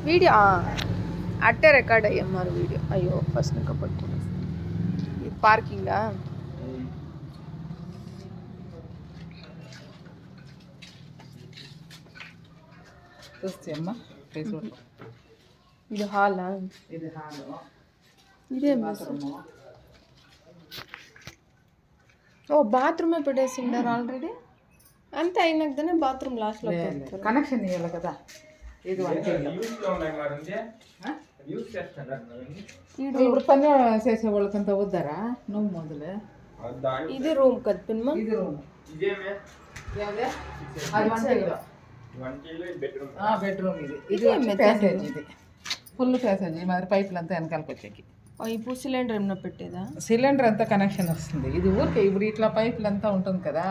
Video అట్టే record అయ్యమ్మారు video. అయ్యో first ఇంకా పట్టుకుని ఇది పార్కింగా. చూస్తే ఇది హాలా? ఇది హాల్, ఇదే బాత్రూమ్. ఓ బాత్రూమే పెట్టేసిండారు ఆల్రెడీ. అంతే అయినాకనే బాత్రూమ్ లాస్ట్లో కనెక్షన్ ఇవ్వాలి కదా. ఇది ఇప్పుడు పని చేసే వాళ్ళకంతా వద్దారా నువ్వు మొదలు. ఇది రూమ్ కదా పిన్మ. ఇది రూమ్, బెడ్రూమ్. ఇది ప్యాసేజ్. ఇది ఫుల్ ప్యాసేజ్. మరి పైపులు అంతా వెనకాలకి వచ్చేకి. ఇప్పుడు సిలిండర్ ఏమన్నా పెట్టేదా? సిలిండర్ అంతా కనెక్షన్ వస్తుంది. ఇది ఊరికే ఇప్పుడు ఇట్లా పైపులు అంతా ఉంటుంది కదా.